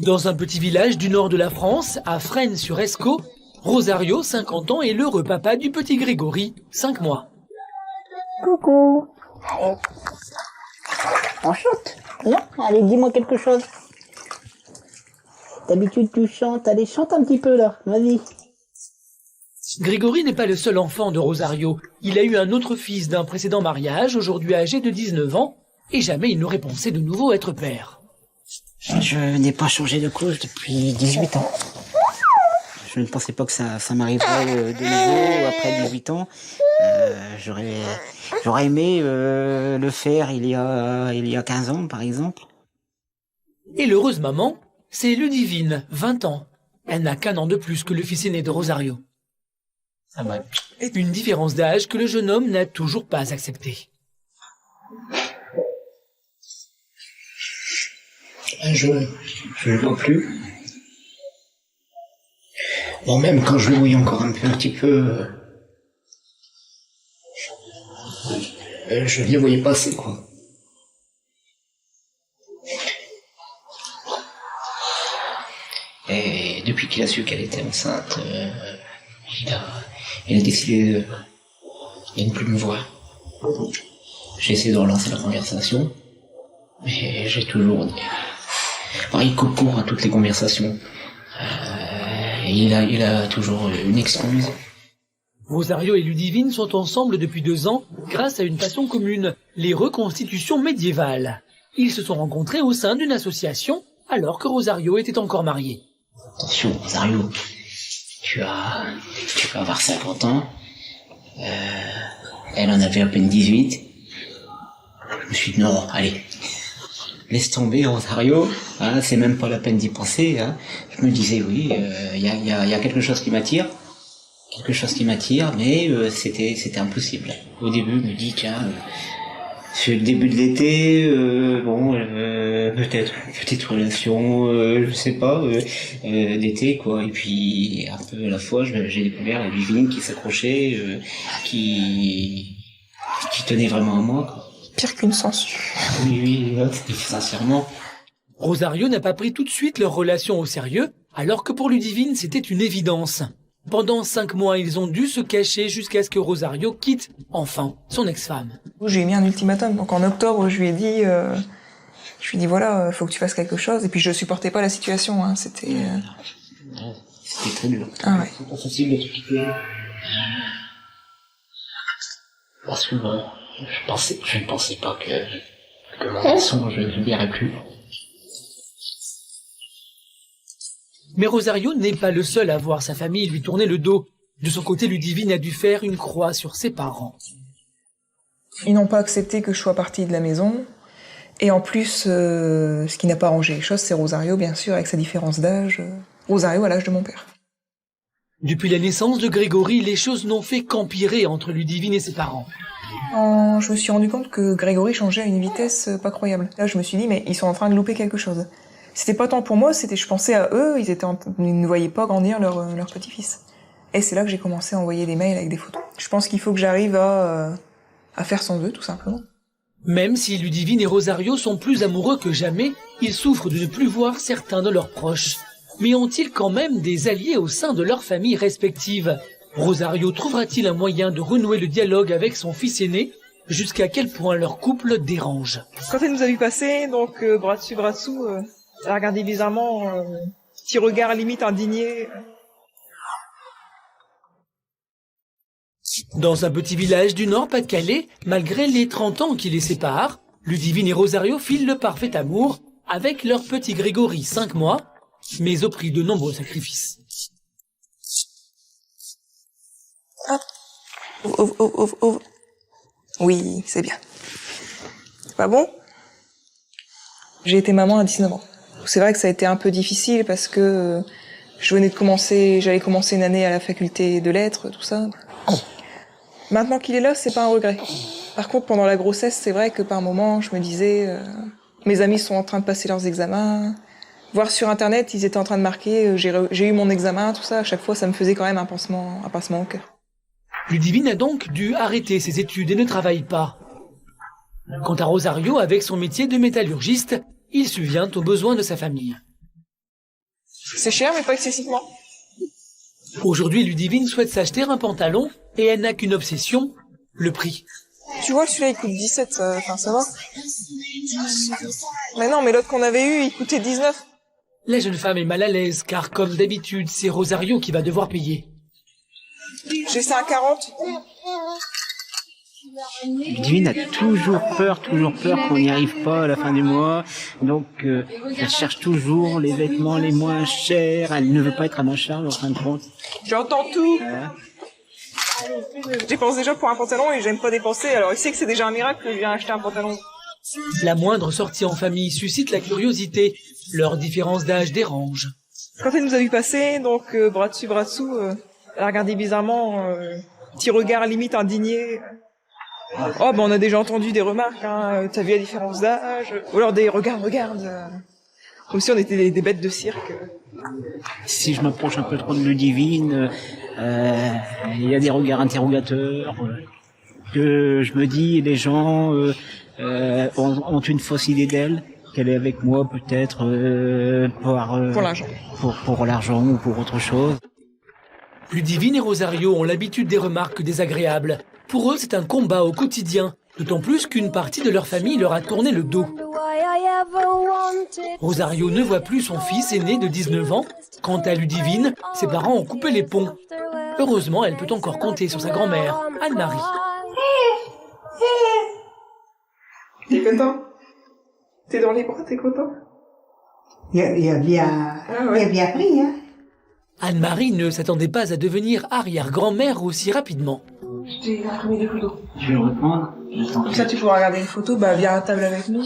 Dans un petit village du nord de la France, à Fresnes-sur-Escaut, Rosario, 50 ans, est l'heureux papa du petit Grégory, 5 mois. Coucou. Allez. On chante, non? Allez, dis-moi quelque chose. D'habitude, tu chantes. Allez, chante un petit peu, là. Vas-y. Grégory n'est pas le seul enfant de Rosario. Il a eu un autre fils d'un précédent mariage, aujourd'hui âgé de 19 ans, et jamais il n'aurait pensé de nouveau être père. Je n'ai pas changé de couche depuis 18 ans. Je ne pensais pas que ça m'arriverait de nouveau après 18 ans. J'aurais aimé le faire il y a 15 ans, par exemple. Et l'heureuse maman, c'est Ludivine, 20 ans. Elle n'a qu'un an de plus que le fils aîné de Rosario. Ah ouais. Une différence d'âge que le jeune homme n'a toujours pas acceptée. Je ne vois plus. Bon, même quand je le voyais encore un petit peu, je ne les voyais pas assez, quoi. Et depuis qu'il a su qu'elle était enceinte, il a décidé de ne plus me voir. J'ai essayé de relancer la conversation, mais j'ai toujours dit... il coupe court à toutes les conversations. Il a toujours une excuse. Rosario et Ludivine sont ensemble depuis 2 ans grâce à une passion commune, les reconstitutions médiévales. Ils se sont rencontrés au sein d'une association alors que Rosario était encore marié. Attention, Rosario, tu vas avoir 50 ans. Elle en avait à peine 18. Je me suis dit non, allez. Laisse tomber, Rosario, hein, c'est même pas la peine d'y penser. Hein. Je me disais, oui, y a quelque chose qui m'attire, mais c'était impossible. Au début, je me dis, tiens, c'est le début de l'été, peut-être une petite relation, je sais pas, d'été, quoi. Et puis, un peu à la fois, j'ai découvert la Ludivine qui s'accrochait, qui tenait vraiment à moi, quoi. Pire qu'une censure. Oui, sincèrement. Rosario n'a pas pris tout de suite leur relation au sérieux, alors que pour Ludivine, c'était une évidence. Pendant 5 mois, ils ont dû se cacher jusqu'à ce que Rosario quitte, enfin, son ex-femme. Je lui ai mis un ultimatum. Donc en octobre, je lui ai dit voilà, faut que tu fasses quelque chose. Et puis je supportais pas la situation, hein. C'était très dur. Ah ouais. C'est pas facile de te quitter. Parce que je ne pensais pas que mon garçon, je ne le verrais plus. Mais Rosario n'est pas le seul à voir sa famille lui tourner le dos. De son côté, Ludivine a dû faire une croix sur ses parents. Ils n'ont pas accepté que je sois partie de la maison. Et en plus, ce qui n'a pas arrangé les choses, c'est Rosario, bien sûr, avec sa différence d'âge. Rosario à l'âge de mon père. Depuis la naissance de Grégory, les choses n'ont fait qu'empirer entre Ludivine et ses parents. Je me suis rendu compte que Grégory changeait à une vitesse pas croyable. Là, je me suis dit, mais ils sont en train de louper quelque chose. C'était pas tant pour moi, je pensais à eux, ils ne voyaient pas grandir leur petit-fils. Et c'est là que j'ai commencé à envoyer des mails avec des photos. Je pense qu'il faut que j'arrive à faire son vœu, tout simplement. Même si Ludivine et Rosario sont plus amoureux que jamais, ils souffrent de ne plus voir certains de leurs proches. Mais ont-ils quand même des alliés au sein de leurs familles respectives? Rosario trouvera-t-il un moyen de renouer le dialogue avec son fils aîné? Jusqu'à quel point leur couple dérange? Quand elle nous a vu passer, donc bras dessus, bras dessous, elle a regardé bizarrement, petit regard limite indigné. Dans un petit village du Nord-Pas-de-Calais, malgré les 30 ans qui les séparent, Ludivine et Rosario filent le parfait amour avec leur petit Grégory, 5 mois, mais au prix de nombreux sacrifices. Ouvre. Oui, c'est bien. C'est pas bon? J'ai été maman à 19 ans. C'est vrai que ça a été un peu difficile parce que j'allais commencer une année à la faculté de lettres, tout ça. Maintenant qu'il est là, c'est pas un regret. Par contre, pendant la grossesse, c'est vrai que par moments, je me disais, mes amis sont en train de passer leurs examens. Voir sur Internet, ils étaient en train de marquer, j'ai eu mon examen, tout ça. À chaque fois, ça me faisait quand même un pincement au cœur. Ludivine a donc dû arrêter ses études et ne travaille pas. Quant à Rosario, avec son métier de métallurgiste, il subvient aux besoins de sa famille. C'est cher, mais pas excessivement. Aujourd'hui, Ludivine souhaite s'acheter un pantalon et elle n'a qu'une obsession, le prix. Tu vois, celui-là, il coûte 17, enfin, ça va. Mais non, mais l'autre qu'on avait eu, il coûtait 19. La jeune femme est mal à l'aise car, comme d'habitude, c'est Rosario qui va devoir payer. J'ai ça à 40. Ludivine a toujours peur qu'on n'y arrive pas à la fin du mois. Donc, elle cherche toujours les vêtements les moins chers. Elle ne veut pas être à ma charge, en fin de compte. J'entends tout. Voilà. Je dépense déjà pour un pantalon et j'aime pas dépenser, alors il sait que c'est déjà un miracle que je viens acheter un pantalon. La moindre sortie en famille suscite la curiosité. Leur différence d'âge dérange. Quand elle nous a vu passer, donc bras dessus, bras dessous, elle a regardé bizarrement, petit regard limite indigné. Oh, on a déjà entendu des remarques, hein, t'as vu la différence d'âge, ou alors des regarde, comme si on était des bêtes de cirque. Si je m'approche un peu trop de Ludivine, il y a des regards interrogateurs, que je me dis, les gens ont une fausse idée d'elle, qu'elle est avec moi peut-être pour l'argent. Pour l'argent ou pour autre chose. Ludivine et Rosario ont l'habitude des remarques désagréables. Pour eux, c'est un combat au quotidien, d'autant plus qu'une partie de leur famille leur a tourné le dos. Rosario ne voit plus son fils aîné de 19 ans. Quant à Ludivine, ses parents ont coupé les ponts. Heureusement, elle peut encore compter sur sa grand-mère, Anne-Marie. T'es content? T'es dans les bras, t'es content? Il a bien pris, hein. Anne-Marie ne s'attendait pas à devenir arrière-grand-mère aussi rapidement. Je t'ai imprimé des photos. Je vais le reprendre. Comme ça, tu pourras regarder une photo, viens à la table avec nous.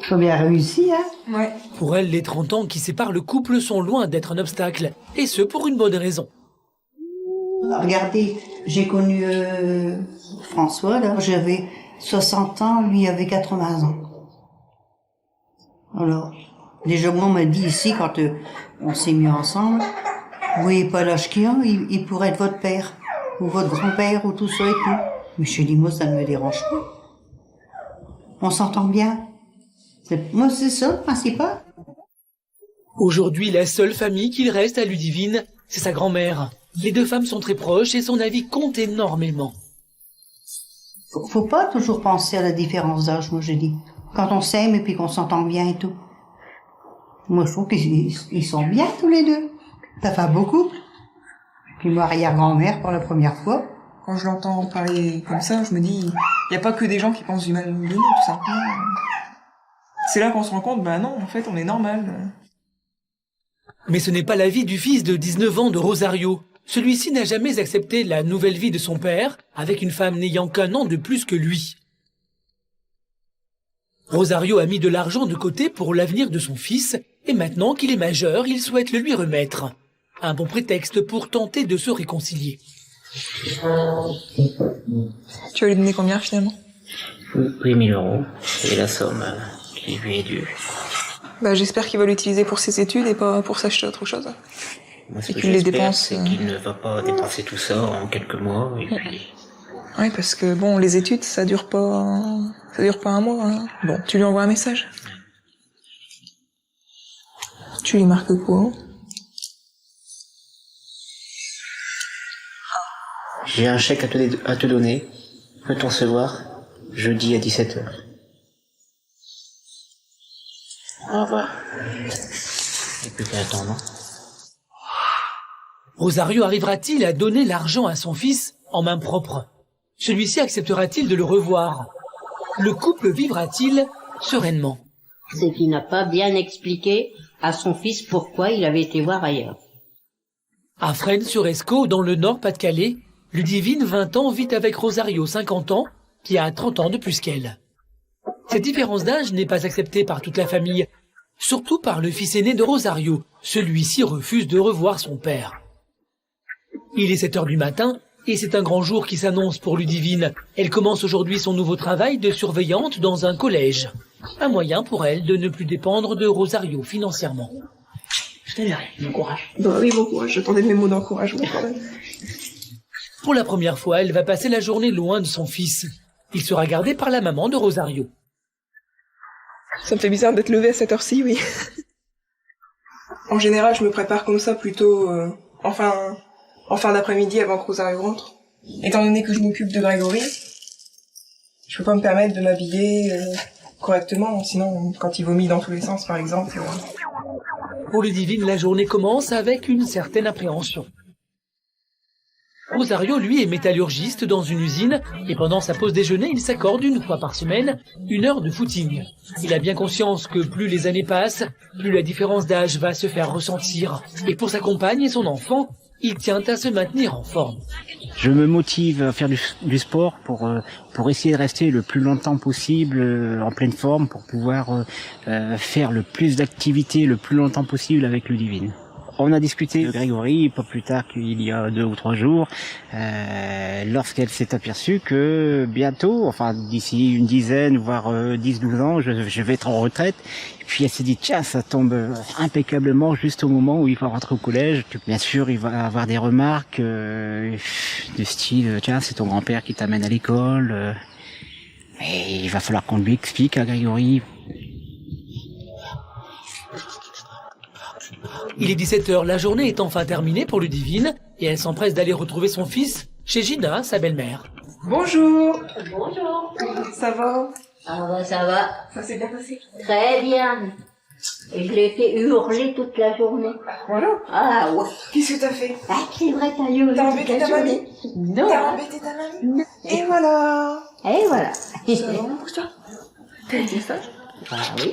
Faut bien réussir, hein. Ouais. Pour elle, les 30 ans qui séparent le couple sont loin d'être un obstacle, et ce pour une bonne raison. Regardez, j'ai connu François, là, j'avais 60 ans, lui avait 80 ans. Alors, déjà, moi, on m'a dit ici, quand on s'est mis ensemble, vous voyez pas l'âge qu'il a, il pourrait être votre père, ou votre grand-père, ou tout ça et tout. Mais je dis, moi, ça ne me dérange pas. On s'entend bien. Moi, c'est ça, le principal. Aujourd'hui, la seule famille qu'il reste à Ludivine, c'est sa grand-mère. Les deux femmes sont très proches et son avis compte énormément. Faut pas toujours penser à la différence d'âge, moi, je dis. Quand on s'aime et puis qu'on s'entend bien et tout. Moi, je trouve qu'ils sont bien tous les deux. Ça fait beaucoup. Puis moi, arrière-grand-mère pour la première fois. Quand je l'entends parler comme ça, je me dis, y a pas que des gens qui pensent du mal de nous, tout simplement. C'est là qu'on se rend compte, non, en fait, on est normal. Mais ce n'est pas l'avis du fils de 19 ans de Rosario. Celui-ci n'a jamais accepté la nouvelle vie de son père, avec une femme n'ayant qu'un an de plus que lui. Rosario a mis de l'argent de côté pour l'avenir de son fils, et maintenant qu'il est majeur, il souhaite le lui remettre. Un bon prétexte pour tenter de se réconcilier. Tu vas lui donner combien, finalement? Oui, 1000 €. C'est la somme qui lui est due. J'espère qu'il va l'utiliser pour ses études et pas pour s'acheter autre chose. Moi, ce Et que qu'il les j'espère, dépense, c'est qu'il ne va pas dépenser tout ça en quelques mois, et puis... Oui, parce que les études, ça dure pas un mois, hein. Bon, tu lui envoies un message. Tu lui marques quoi? J'ai un chèque à te donner. Peut-on se voir jeudi à 17 h? Au revoir. Et plus qu'à attendre. Rosario arrivera-t-il à donner l'argent à son fils en main propre? Celui-ci acceptera-t-il de le revoir? Le couple vivra-t-il sereinement? C'est qu'il n'a pas bien expliqué à son fils pourquoi il avait été voir ailleurs. À Fresnes-sur-Escaut, dans le Nord-Pas-de-Calais, Ludivine, 20 ans, vit avec Rosario, 50 ans, qui a 30 ans de plus qu'elle. Cette différence d'âge n'est pas acceptée par toute la famille, surtout par le fils aîné de Rosario. Celui-ci refuse de revoir son père. Il est 7 heures du matin, et c'est un grand jour qui s'annonce pour Ludivine. Elle commence aujourd'hui son nouveau travail de surveillante dans un collège. Un moyen pour elle de ne plus dépendre de Rosario financièrement. Je t'aimerais, bon courage. Oui, bon courage, j'attendais mes mots d'encouragement quand même. Pour la première fois, elle va passer la journée loin de son fils. Il sera gardé par la maman de Rosario. Ça me fait bizarre d'être levée à cette heure-ci, oui. En général, je me prépare comme ça plutôt en fin d'après-midi avant que Rosario rentre. Étant donné que je m'occupe de Grégory, je peux pas me permettre de m'habiller correctement, sinon quand il vomit dans tous les sens par exemple. Pour Ludivine, la journée commence avec une certaine appréhension. Rosario, lui, est métallurgiste dans une usine et pendant sa pause déjeuner, il s'accorde une fois par semaine 1 heure de footing. Il a bien conscience que plus les années passent, plus la différence d'âge va se faire ressentir. Et pour sa compagne et son enfant, il tient à se maintenir en forme. Je me motive à faire du sport pour essayer de rester le plus longtemps possible en pleine forme, pour pouvoir faire le plus d'activités le plus longtemps possible avec Ludivine. On a discuté de Grégory pas plus tard qu'il y a 2 ou 3 jours, lorsqu'elle s'est aperçue que bientôt, enfin d'ici une dizaine, voire 10-12 ans, je vais être en retraite. Et puis elle s'est dit, tiens, ça tombe impeccablement juste au moment où il va rentrer au collège. Bien sûr, il va avoir des remarques de style, tiens, c'est ton grand-père qui t'amène à l'école. Mais il va falloir qu'on lui explique à Grégory. Il est 17h, la journée est enfin terminée pour Ludivine et elle s'empresse d'aller retrouver son fils chez Gina, sa belle-mère. Bonjour. Bonjour. Ça va? Ah bah ça va. Ça s'est bien passé. Très bien. Et je l'ai fait hurler toute la journée. Voilà. Ah ouais. Qu'est-ce que t'as fait? Ah c'est vrai, t'as hurlé T'as toute embêté la ta mamie? journée. Non. T'as embêté ta mamie? Non. Et voilà. Et voilà. Ça va, mon pouce-toi? T'as été sage? Ah oui.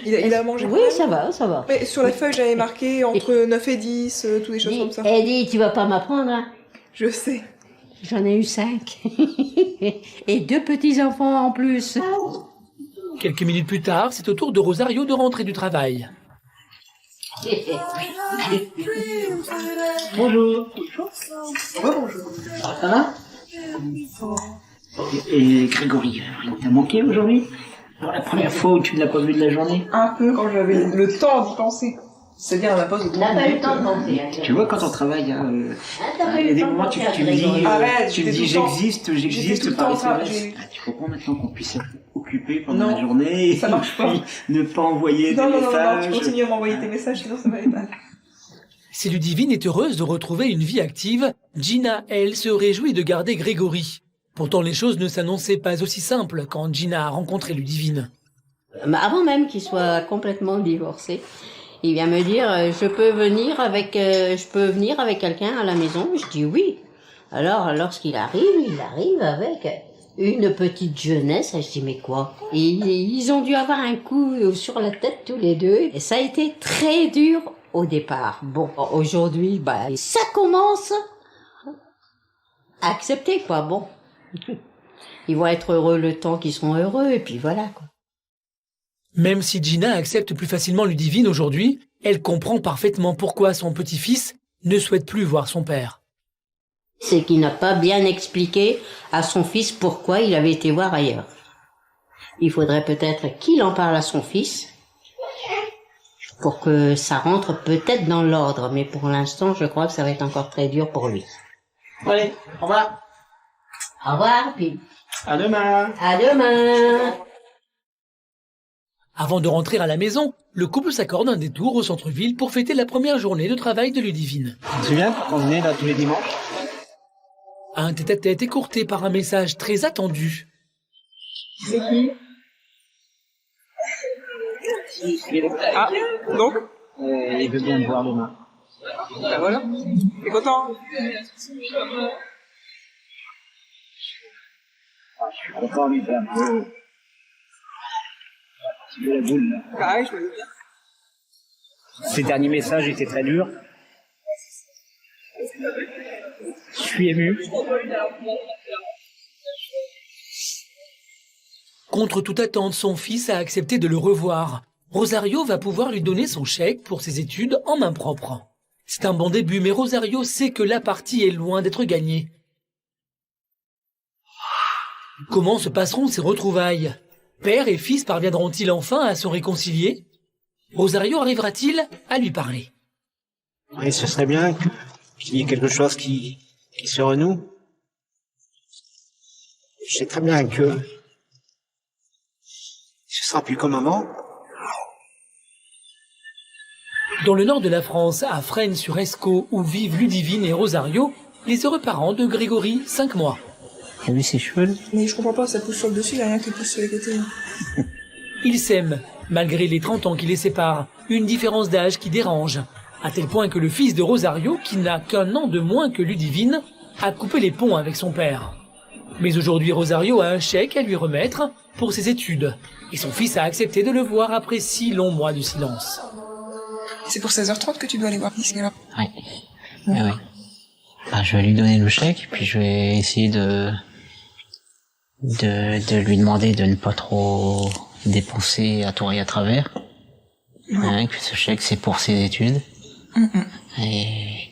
Il a mangé? Oui, ça va, ça va. Mais sur la feuille, j'avais marqué entre 9 et 10, toutes des choses comme ça. Eddie, tu vas pas m'apprendre, hein? Je sais. J'en ai eu 5. Et 2 petits-enfants en plus. Quelques minutes plus tard, c'est au tour de Rosario de rentrer du travail. Bonjour. Bonjour. Ça va? Et Grégory, il t'a manqué aujourd'hui? Pour la première fois où tu ne l'as pas vu de la journée? Un peu quand j'avais le temps d'y penser. C'est-à-dire à la pause de On n'a pas eu le temps de penser. Hein, Tu vois, quand on travaille, t'as pas il y eu a le des temps de moments penser tu à me dis, Grégory. Arrête, tu me j'étais dis tout le temps- j'existe j'étais tout le par temps en SMS. train- Tu comprends maintenant qu'on puisse être occupé pendant Non, la journée ça et marche pas. puis ne pas envoyer Non, des non, non, non, messages. tu continues à m'envoyer tes messages, sinon ça va aller mal. Si Ludivine est heureuse de retrouver une vie active, Gina, elle, se réjouit de garder Grégory. Pourtant, les choses ne s'annonçaient pas aussi simples quand Gina a rencontré Ludivine. Mais avant même qu'il soit complètement divorcé, il vient me dire je peux venir avec quelqu'un à la maison. Je dis oui. Alors lorsqu'il arrive, il arrive avec une petite jeunesse. Je dis mais quoi? Et ils ont dû avoir un coup sur la tête tous les deux. Et ça a été très dur au départ. Bon, aujourd'hui, ça commence à accepter quoi. Bon, ils vont être heureux le temps qu'ils seront heureux et puis voilà quoi. Même si Gina accepte plus facilement Ludivine aujourd'hui, elle comprend parfaitement pourquoi son petit-fils ne souhaite plus voir son père. C'est qu'il n'a pas bien expliqué à son fils pourquoi il avait été voir ailleurs. Il faudrait peut-être qu'il en parle à son fils pour que ça rentre peut-être dans l'ordre, mais pour l'instant, je crois que ça va être encore très dur pour lui. Allez, au revoir. Au revoir, puis À demain. à demain. Avant de rentrer à la maison, le couple s'accorde un détour au centre-ville pour fêter la première journée de travail de Ludivine. Tu te souviens quand on venait là tous les dimanches? Un tête-à-tête écourté par un message très attendu. C'est qui? Ah, donc? Il veut bien me voir demain. Ben voilà. T'es content? Je suis content, mais c'est un peu... de la boule, là. Pareil, je me dis bien. Ces derniers messages étaient très durs. Je suis ému. Contre toute attente, son fils a accepté de le revoir. Rosario va pouvoir lui donner son chèque pour ses études en main propre. C'est un bon début, mais Rosario sait que la partie est loin d'être gagnée. Comment se passeront ces retrouvailles? Père et fils parviendront-ils enfin à se réconcilier? Rosario arrivera-t-il à lui parler? Oui, ce serait bien qu'il y ait quelque chose qui se renoue. Je sais très bien que ce sera plus comme avant. Dans le nord de la France, à Fresnes-sur-Escaut, où vivent Ludivine et Rosario, les heureux parents de Grégory, 5 mois. T'as vu ses cheveux? Mais je comprends pas, ça pousse sur le dessus, il y a rien qui pousse sur les côtés. Ils s'aiment, malgré les 30 ans qui les séparent, une différence d'âge qui dérange, à tel point que le fils de Rosario, qui n'a qu'1 an de moins que Ludivine, a coupé les ponts avec son père. Mais aujourd'hui, Rosario a un chèque à lui remettre pour ses études, et son fils a accepté de le voir après 6 longs mois de silence. C'est pour 16h30 que tu dois aller voir Nicolas. Oui. Oui. Bah, je vais lui donner le chèque, puis je vais essayer de lui demander de ne pas trop dépenser à tour et à travers. Hein, que ce chèque, c'est pour ses études. Et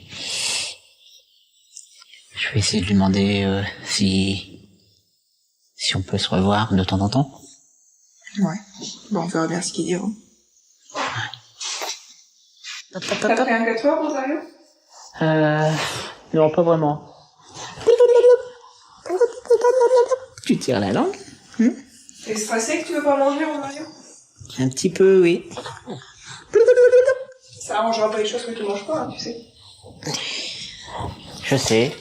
je vais essayer de lui demander si on peut se revoir de temps en temps. Ouais. Bon, on verra bien ce qu'il dira. T'as pris un gâteau, Rosario? Non, pas vraiment. Tu tires la langue? T'es stressé que tu veux pas manger, Rosario? Un petit peu, oui. Ça arrangera pas les choses que tu manges pas, hein, tu sais. Je sais.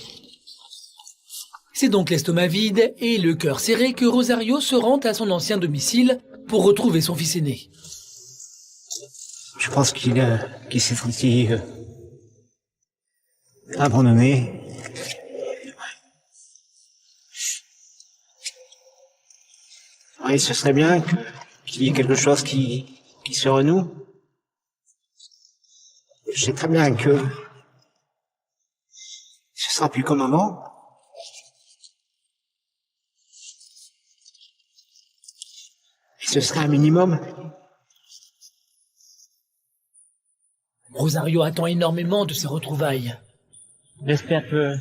C'est donc l'estomac vide et le cœur serré que Rosario se rend à son ancien domicile pour retrouver son fils aîné. Je pense qu'il s'est senti abandonné. Oui, ce serait bien qu'il y ait quelque chose qui se renoue. Je sais très bien que ce sera plus comme avant. Et ce serait un minimum. Rosario attend énormément de ces retrouvailles. J'espère que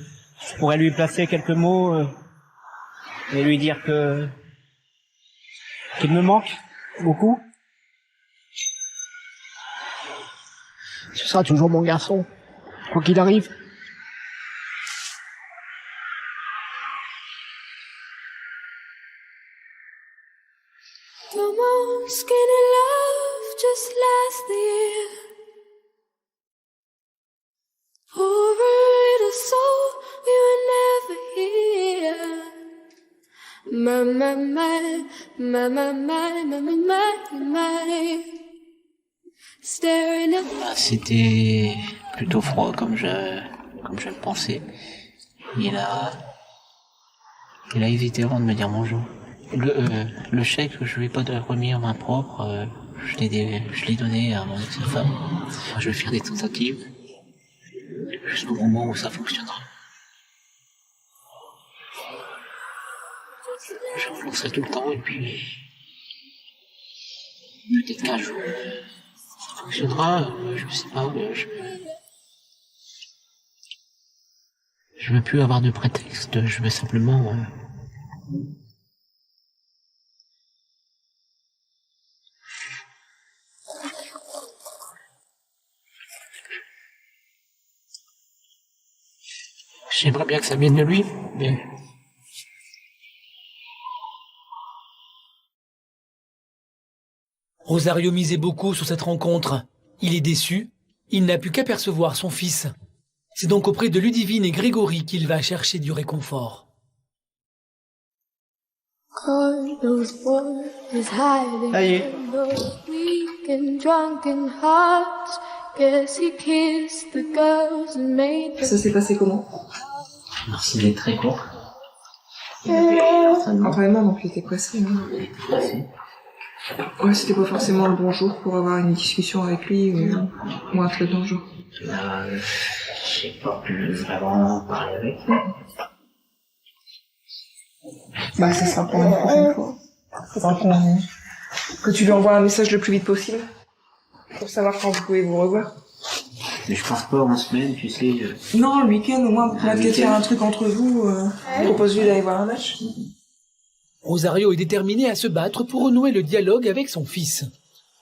je pourrai lui placer quelques mots et lui dire qu'il me manque beaucoup. Ce sera toujours mon garçon, quoi qu'il arrive. Come on, skinny love, just last the year. Poor little soul, we were never here. My. Staring at. C'était plutôt froid comme je le pensais. Il a hésité avant de me dire bonjour. Le chèque, je lui ai pas remis en main propre. Je l'ai donné à mon ex-femme. Enfin, je vais faire des tentatives jusqu'au moment où ça fonctionnera. Je relancerai tout le temps et puis peut-être qu'un jour ça fonctionnera. Je sais pas. Je veux plus avoir de prétexte. Je veux simplement j'aimerais bien que ça vienne de lui, mais Rosario misait beaucoup sur cette rencontre. Il est déçu, il n'a pu qu'apercevoir son fils. C'est donc auprès de Ludivine et Grégory qu'il va chercher du réconfort. Ça s'est passé comment? Merci d'être très court. Entraînement, donc il était pressé. Hein. Il était pressé. Ouais, c'était pas forcément le bon jour pour avoir une discussion avec lui ou un traitement de jour. J'ai pas pu vraiment parler avec lui. Bah, ça sera pour une prochaine fois. Faudra que tu lui envoies un message le plus vite possible pour savoir quand vous pouvez vous revoir. Mais je pense pas en semaine, tu sais. Non, le week-end, au moins, vous pouvez peut-être faire un truc entre vous. Propose-lui d'aller voir un match. Rosario est déterminé à se battre pour renouer le dialogue avec son fils.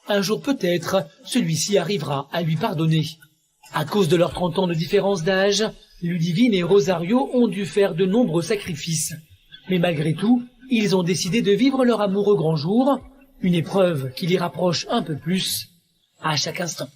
Un jour peut-être, celui-ci arrivera à lui pardonner. À cause de leurs 30 ans de différence d'âge, Ludivine et Rosario ont dû faire de nombreux sacrifices. Mais malgré tout, ils ont décidé de vivre leur amour au grand jour, une épreuve qui les rapproche un peu plus à chaque instant.